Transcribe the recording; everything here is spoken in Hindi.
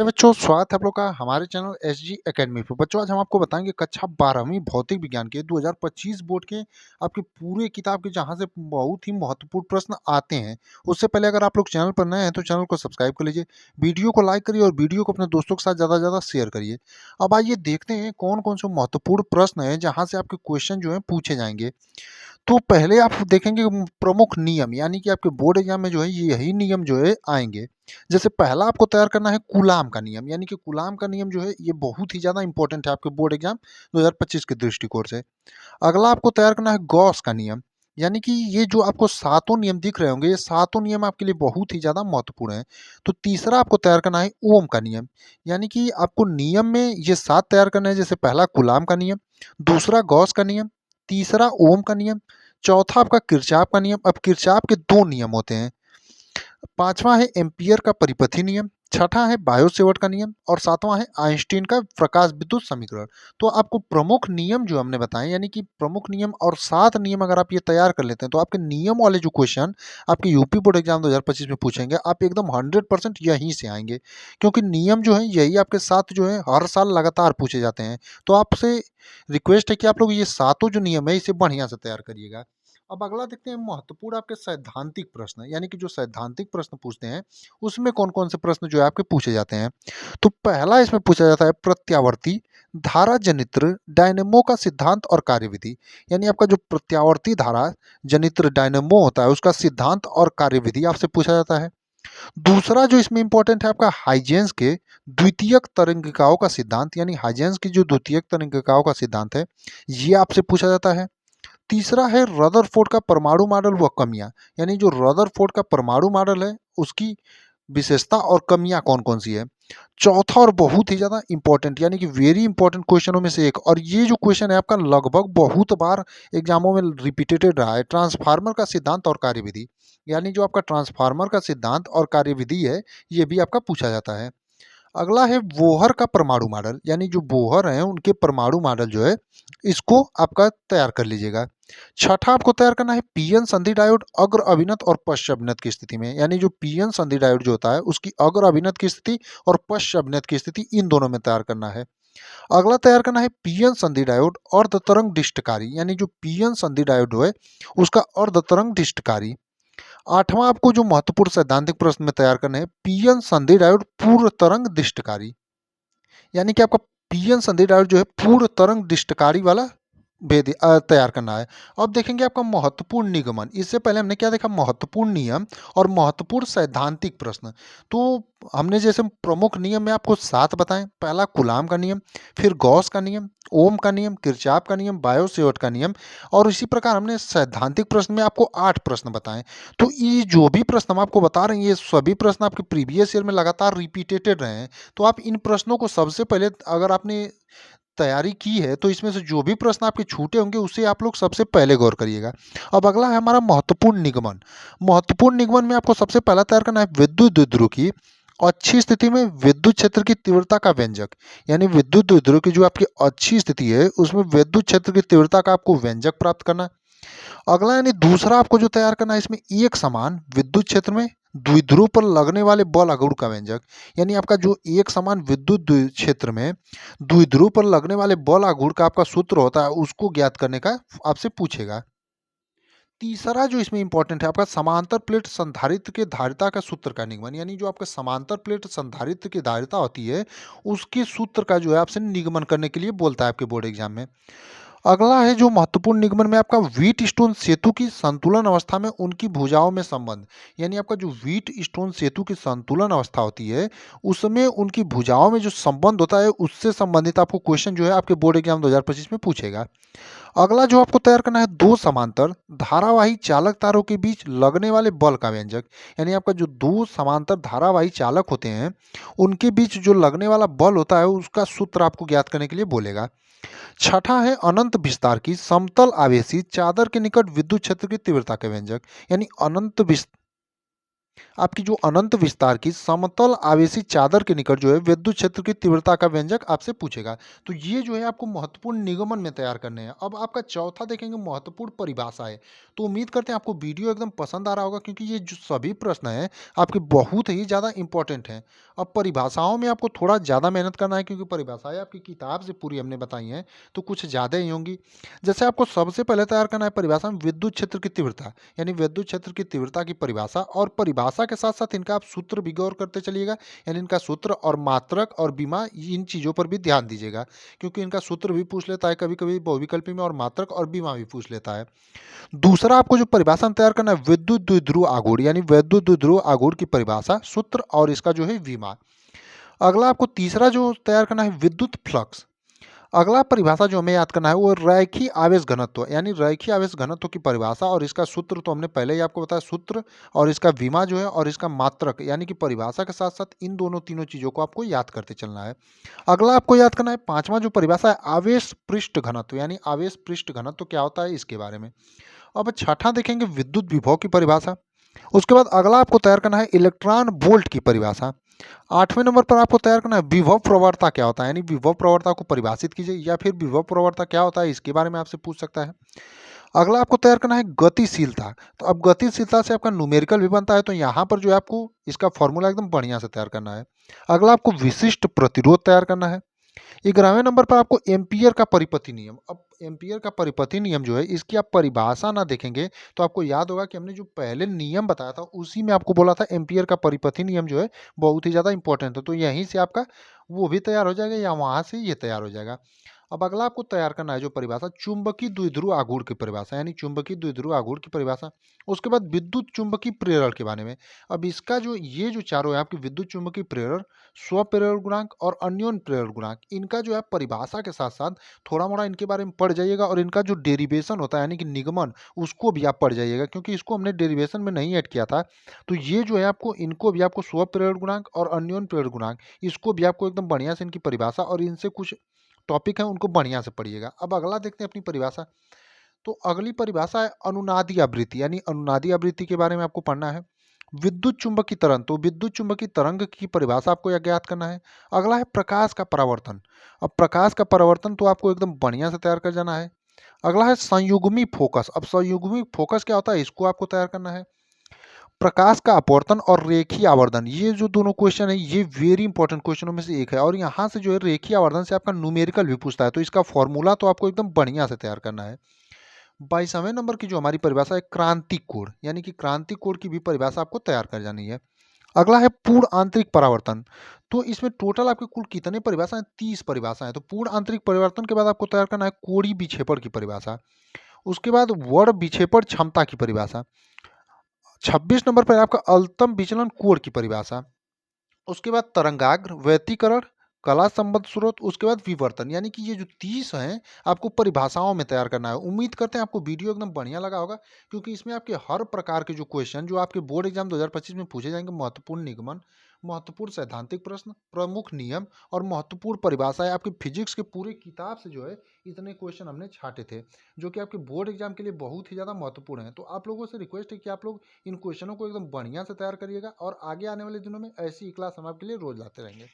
प्यारे बच्चों, स्वागत है आप लोग का हमारे चैनल एसजी एकेडमी पे। बच्चों, आज हम आपको बताएंगे कक्षा 12वीं भौतिक विज्ञान के 2025 बोर्ड के आपके पूरे किताब के जहां से बहुत ही महत्वपूर्ण प्रश्न आते हैं। उससे पहले अगर आप लोग चैनल पर नए हैं तो चैनल को सब्सक्राइब कर लीजिए, वीडियो को लाइक करिए और वीडियो को अपने दोस्तों के साथ ज़्यादा से ज़्यादा शेयर करिए। अब आइए देखते हैं कौन कौन से महत्वपूर्ण प्रश्न है जहाँ से आपके क्वेश्चन जो है पूछे जाएंगे। तो पहले आप देखेंगे प्रमुख नियम, यानी कि आपके बोर्ड एग्जाम में जो है यही नियम जो है आएंगे। जैसे पहला आपको तैयार करना है कूलाम का नियम, यानी कि कूलाम का नियम जो है ये बहुत ही ज़्यादा इंपॉर्टेंट है आपके बोर्ड एग्जाम 2025 के दृष्टिकोण से। अगला आपको तैयार करना है गॉस का नियम, यानी कि ये जो आपको सातों नियम दिख रहे होंगे, ये सातों नियम आपके लिए बहुत ही ज़्यादा महत्वपूर्ण है। तो तीसरा आपको तैयार करना है ओम का नियम, यानी कि आपको नियम में ये सात तैयार करना है। जैसे पहला कूलाम का नियम, दूसरा गॉस का नियम, तीसरा ओम का नियम, चौथा आपका किरचॉफ का नियम। अब किरचॉफ के दो नियम होते हैं। पांचवा है एम्पियर का परिपथी नियम, छठा है बायो-सेवर्ट का नियम और सातवां है आइंस्टीन का प्रकाश विद्युत समीकरण। तो आपको प्रमुख नियम जो हमने बताए, यानी कि प्रमुख नियम और सात नियम अगर आप ये तैयार कर लेते हैं तो आपके नियम वाले जो क्वेश्चन आपके यूपी बोर्ड एग्जाम 2025 में पूछेंगे, आप एकदम 100% यहीं से आएंगे। क्योंकि नियम जो है यही आपके साथ जो है हर साल लगातार पूछे जाते हैं। तो आपसे रिक्वेस्ट है कि आप लोग ये सातों जो नियम है इसे बढ़िया से तैयार करिएगा। अब अगला देखते हैं महत्वपूर्ण आपके सैद्धांतिक प्रश्न, यानी कि जो सैद्धांतिक प्रश्न पूछते हैं उसमें कौन कौन से प्रश्न जो है आपके पूछे जाते हैं। तो पहला इसमें पूछा जाता है प्रत्यावर्ती धारा जनित्र डायनेमो का सिद्धांत और कार्यविधि, यानी आपका जो प्रत्यावर्ती धारा जनित्र डायनेमो होता है उसका सिद्धांत और कार्यविधि आपसे पूछा जाता है। दूसरा जो इसमें इंपॉर्टेंट है आपका हाइजेंस के द्वितीयक तरंगिकाओं का सिद्धांत, यानी हाइजेंस की जो द्वितीयक तरंगिकाओं का सिद्धांत है ये आपसे पूछा जाता है। तीसरा है रदरफोर्ड का परमाणु मॉडल व कमियां, यानी जो रदरफोर्ड का परमाणु मॉडल है उसकी विशेषता और कमियां कौन कौन सी है। चौथा और बहुत ही ज़्यादा इंपॉर्टेंट, यानी कि वेरी इंपॉर्टेंट क्वेश्चनों में से एक, और ये जो क्वेश्चन है आपका लगभग बहुत बार एग्जामों में रिपीटेड रहा है, ट्रांसफार्मर का सिद्धांत और कार्यविधि, यानी जो आपका ट्रांसफार्मर का सिद्धांत और कार्यविधि है ये भी आपका पूछा जाता है। अगला है बोहर का परमाणु मॉडल, यानी जो बोहर हैं उनके परमाणु मॉडल जो है इसको आपका तैयार कर लीजिएगा। छठा आपको तैयार करना है पीएन संधि डायोड अग्र अभिनत और पश्च अभिनत की स्थिति में, यानी जो पीएन संधि डायोड जो होता है उसकी अग्र अभिनत की स्थिति और पश्च अभिनत की स्थिति इन दोनों में तैयार करना है। अगला तैयार करना है पीएन संधि डायोड अर्ध तरंग डिष्टकारी, यानी जो पीएन संधि डायोड है उसका अर्ध तरंग डिष्टकारी। आठवां आपको जो महत्वपूर्ण सैद्धांतिक प्रश्न में तैयार करना है पीएन संधि डायोड पूर्ण तरंग डिष्टकारी, यानी कि आपका पीएन संधि डायोड जो है पूर्ण तरंग डिष्टकारी वाला तैयार करना है। अब देखेंगे आपका महत्वपूर्ण निगमन। इससे पहले हमने क्या देखा, महत्वपूर्ण नियम और महत्वपूर्ण सैद्धांतिक प्रश्न। तो हमने जैसे प्रमुख नियम में आपको सात बताएं, पहला कूलाम का नियम, फिर गॉस का नियम, ओम का नियम, किरचॉफ का नियम, बायो-सेवर्ट का नियम, और इसी प्रकार हमने सैद्धांतिक प्रश्न में आपको 8 प्रश्न बताएं। तो ये जो भी प्रश्न हम आपको बता रहे हैं ये सभी प्रश्न आपके प्रीवियस ईयर में लगातार रिपीटेड रहे हैं। तो आप इन प्रश्नों को सबसे पहले अगर आपने तैयारी की है तो इसमें से जो भी प्रश्न आपके छूटे होंगे उसे आप लोग सबसे पहले गौर करिएगा। अब अगला है हमारा महत्वपूर्ण निगमन। महत्वपूर्ण निगमन में आपको सबसे पहला तैयार करना है विद्युत द्विध्रुव की अच्छी स्थिति में विद्युत क्षेत्र की तीव्रता का व्यंजक, यानी विद्युत द्विध्रुव की जो आपकी अच्छी स्थिति है उसमें विद्युत क्षेत्र की तीव्रता का आपको व्यंजक प्राप्त करना है। अगला यानी दूसरा आपको जो तैयार करना है इसमें एक समान विद्युत क्षेत्र में द्विध्रुव पर लगने वाले बल आघूर्ण का व्यंजक, यानी आपका जो एक समान विद्युत क्षेत्र में द्विध्रुव पर लगने वाले बल आघूर्ण का आपका सूत्र होता है उसको ज्ञात करने का आपसे पूछेगा। तीसरा जो इसमें इंपॉर्टेंट है आपका समांतर प्लेट संधारित्र के धारिता का सूत्र का निगमन, यानी जो आपका समांतर प्लेट संधारित्र की धारिता होती है उसके सूत्र का जो है आपसे निगमन करने के लिए बोलता है आपके बोर्ड एग्जाम में। अगला है जो महत्वपूर्ण निगमन में आपका व्हीट स्टोन सेतु की संतुलन अवस्था में उनकी भुजाओं में संबंध, यानी आपका जो व्हीट स्टोन सेतु की संतुलन अवस्था होती है उसमें उनकी भुजाओं में जो संबंध होता है उससे संबंधित आपको क्वेश्चन जो है आपके बोर्ड एग्जाम 2025 में पूछेगा। अगला जो आपको तैयार करना है दो समांतर धारावाही चालक तारों के बीच लगने वाले बल का व्यंजक, यानी आपका जो दो समांतर धारावाही चालक होते हैं उनके बीच जो लगने वाला बल होता है उसका सूत्र आपको ज्ञात करने के लिए बोलेगा। छठा है अनंत विस्तार की समतल आवेशी चादर के निकट विद्युत क्षेत्र की तीव्रता का व्यंजक, यानी अनंत आपकी जो अनंत विस्तार की समतल आवेशी चादर के निकट जो है विद्युत क्षेत्र की तीव्रता का व्यंजक आपसे पूछेगा। तो ये जो है आपको महत्वपूर्ण निगमन में तैयार करने हैं। अब आपका चौथा देखेंगे महत्वपूर्ण परिभाषा है। तो उम्मीद करते हैं आपको वीडियो एकदम पसंद आ रहा होगा, क्योंकि ये जो सभी प्रश्न हैं आपके बहुत ही ज़्यादा इंपॉर्टेंट हैं। अब परिभाषाओं में आपको थोड़ा ज़्यादा मेहनत करना है, क्योंकि परिभाषाएं आपकी किताब से पूरी हमने बताई हैं, तो कुछ ज़्यादा ही होंगी। जैसे आपको सबसे पहले तैयार करना है परिभाषा में विद्युत क्षेत्र की तीव्रता, यानी विद्युत क्षेत्र की तीव्रता की परिभाषा, और परिभाषा के साथ साथ इनका आप सूत्र भी गौर करते चलिएगा। यानी इनका सूत्र और मात्रक और बीमा, इन चीज़ों पर भी ध्यान दीजिएगा, क्योंकि इनका सूत्र भी पूछ लेता है कभी कभी बहुविकल्पी में, और मात्रक और बीमा भी पूछ लेता है। दूसरा आपको जो परिभाषा में तैयार करना है विद्युत द्विध्रुव आघूर्ण, यानी विद्युत द्विध्रुव आघूर्ण की परिभाषा, सूत्र और इसका जो है बीमा। अगला आपको तीसरा जो तैयार करना है विद्युत फ्लक्स। अगला परिभाषा जो हमें याद करना है वो रैखिक आवेश घनत्व, यानी रैखिक आवेश घनत्व की परिभाषा और इसका सूत्र तो हमने पहले ही आपको बताया, सूत्र और इसका विमा जो है और इसका मात्रक, यानी कि परिभाषा के साथ साथ इन दोनों तीनों चीज़ों को आपको याद करते चलना है। अगला आपको याद करना है पांचवा जो परिभाषा है आवेश पृष्ठ घनत्व, यानी आवेश पृष्ठ घनत्व क्या होता है इसके बारे में। अब छठा देखेंगे विद्युत विभव की परिभाषा। उसके बाद अगला आपको तैयार करना है इलेक्ट्रॉन वोल्ट की परिभाषा। आठवें नंबर पर आपको तैयार करना है विभव प्रवणता क्या होता है, यानी विभव प्रवणता को परिभाषित कीजिए, या फिर विभव प्रवणता क्या होता है इसके बारे में आपसे पूछ सकता है। अगला आपको तैयार करना है गतिशीलता। तो अब गतिशीलता से आपका न्यूमेरिकल भी बनता है, तो यहाँ पर जो है आपको इसका फॉर्मूला एकदम बढ़िया से तैयार करना है। अगला आपको विशिष्ट प्रतिरोध तैयार करना है। 11वें नंबर पर आपको एम्पियर का परिपथी नियम। अब एम्पियर का परिपथी नियम जो है इसकी आप परिभाषा ना देखेंगे तो आपको याद होगा कि हमने जो पहले नियम बताया था उसी में आपको बोला था एम्पियर का परिपथी नियम जो है बहुत ही ज़्यादा इंपॉर्टेंट है। तो यहीं से आपका वो भी तैयार हो जाएगा या वहाँ से ये तैयार हो जाएगा। अब अगला आपको तैयार करना है जो परिभाषा चुंबकीय द्विध्रुव आघूर्ण की परिभाषा, यानी चुंबकीय द्विध्रुव आघूर्ण की परिभाषा। उसके बाद विद्युत चुंबकीय प्रेरण के बारे में। अब इसका जो ये जो चारों है आपकी विद्युत चुंबकीय प्रेरण, स्व प्रेरण गुणांक और अन्योन्य प्रेरण गुणांक, इनका जो है परिभाषा के साथ साथ थोड़ा मोड़ा इनके बारे में पढ़ जाइएगा, और इनका जो डेरिवेशन होता है यानी कि निगमन, उसको भी आप पढ़ जाइएगा, क्योंकि इसको हमने डेरिवेशन में नहीं ऐड किया था। तो ये जो है आपको इनको भी आपको स्व प्रेरण गुणांक और अन्योन्य प्रेरण गुणांक, इसको भी आपको एकदम बढ़िया से इनकी परिभाषा और इनसे कुछ टॉपिक है उनको बढ़िया से पढ़िएगा। अब अगला देखते हैं अपनी परिभाषा। तो अगली परिभाषा है अनुनादी आवृत्ति, यानी अनुनादी आवृत्ति के बारे में आपको पढ़ना है। विद्युत चुंबकीय तरंग, तो विद्युत चुंबकीय तरंग की परिभाषा आपको ज्ञात करना है। अगला है प्रकाश का परावर्तन। अब प्रकाश का परावर्तन तो आपको एकदम बढ़िया से तैयार कर जाना है। अगला है संयुग्मी फोकस। अब संयुग्मी फोकस क्या होता है इसको आपको तैयार करना है। प्रकाश का अपवर्तन और रेखीय आवर्धन, ये जो दोनों क्वेश्चन है ये वेरी इंपॉर्टेंट क्वेश्चनों में से एक है, और यहाँ से जो है रेखीय आवर्धन से आपका न्यूमेरिकल भी पूछता है, तो इसका फॉर्मूला तो आपको एकदम बढ़िया से तैयार करना है। 22वें नंबर की जो हमारी परिभाषा है क्रांतिक कोण, यानी कि क्रांतिक कोण की भी परिभाषा आपको तैयार कर जानी है। अगला है पूर्ण आंतरिक परावर्तन। तो इसमें टोटल आपके कुल कितने परिभाषा है, 30 परिभाषा है। तो पूर्ण आंतरिक परिवर्तन के बाद आपको तैयार करना है कोणीय विक्षेपण की परिभाषा। उसके बाद वर्ण विक्षेपण क्षमता की परिभाषा। 26 नंबर पर आपका अल्तम विचलन कोण की परिभाषा। उसके बाद तरंगाग्र, व्यतिकरण, कला संबद्ध स्रोत, उसके बाद विवर्तन, यानी कि ये जो 30 हैं आपको परिभाषाओं में तैयार करना है। उम्मीद करते हैं आपको वीडियो एकदम बढ़िया लगा होगा, क्योंकि इसमें आपके हर प्रकार के जो क्वेश्चन जो आपके बोर्ड एग्जाम 2025 में पूछे जाएंगे, महत्वपूर्ण निगमन, महत्वपूर्ण सैद्धांतिक प्रश्न, प्रमुख नियम और महत्वपूर्ण परिभाषाएं, आपकी फिजिक्स के पूरे किताब से जो है इतने क्वेश्चन हमने छाटे थे, जो कि आपके बोर्ड एग्जाम के लिए बहुत ही ज़्यादा महत्वपूर्ण है। तो आप लोगों से रिक्वेस्ट है कि आप लोग इन क्वेश्चनों को एकदम बढ़िया से तैयार करिएगा, और आगे आने वाले दिनों में ऐसी ही क्लास हम आपके लिए रोज लाते रहेंगे।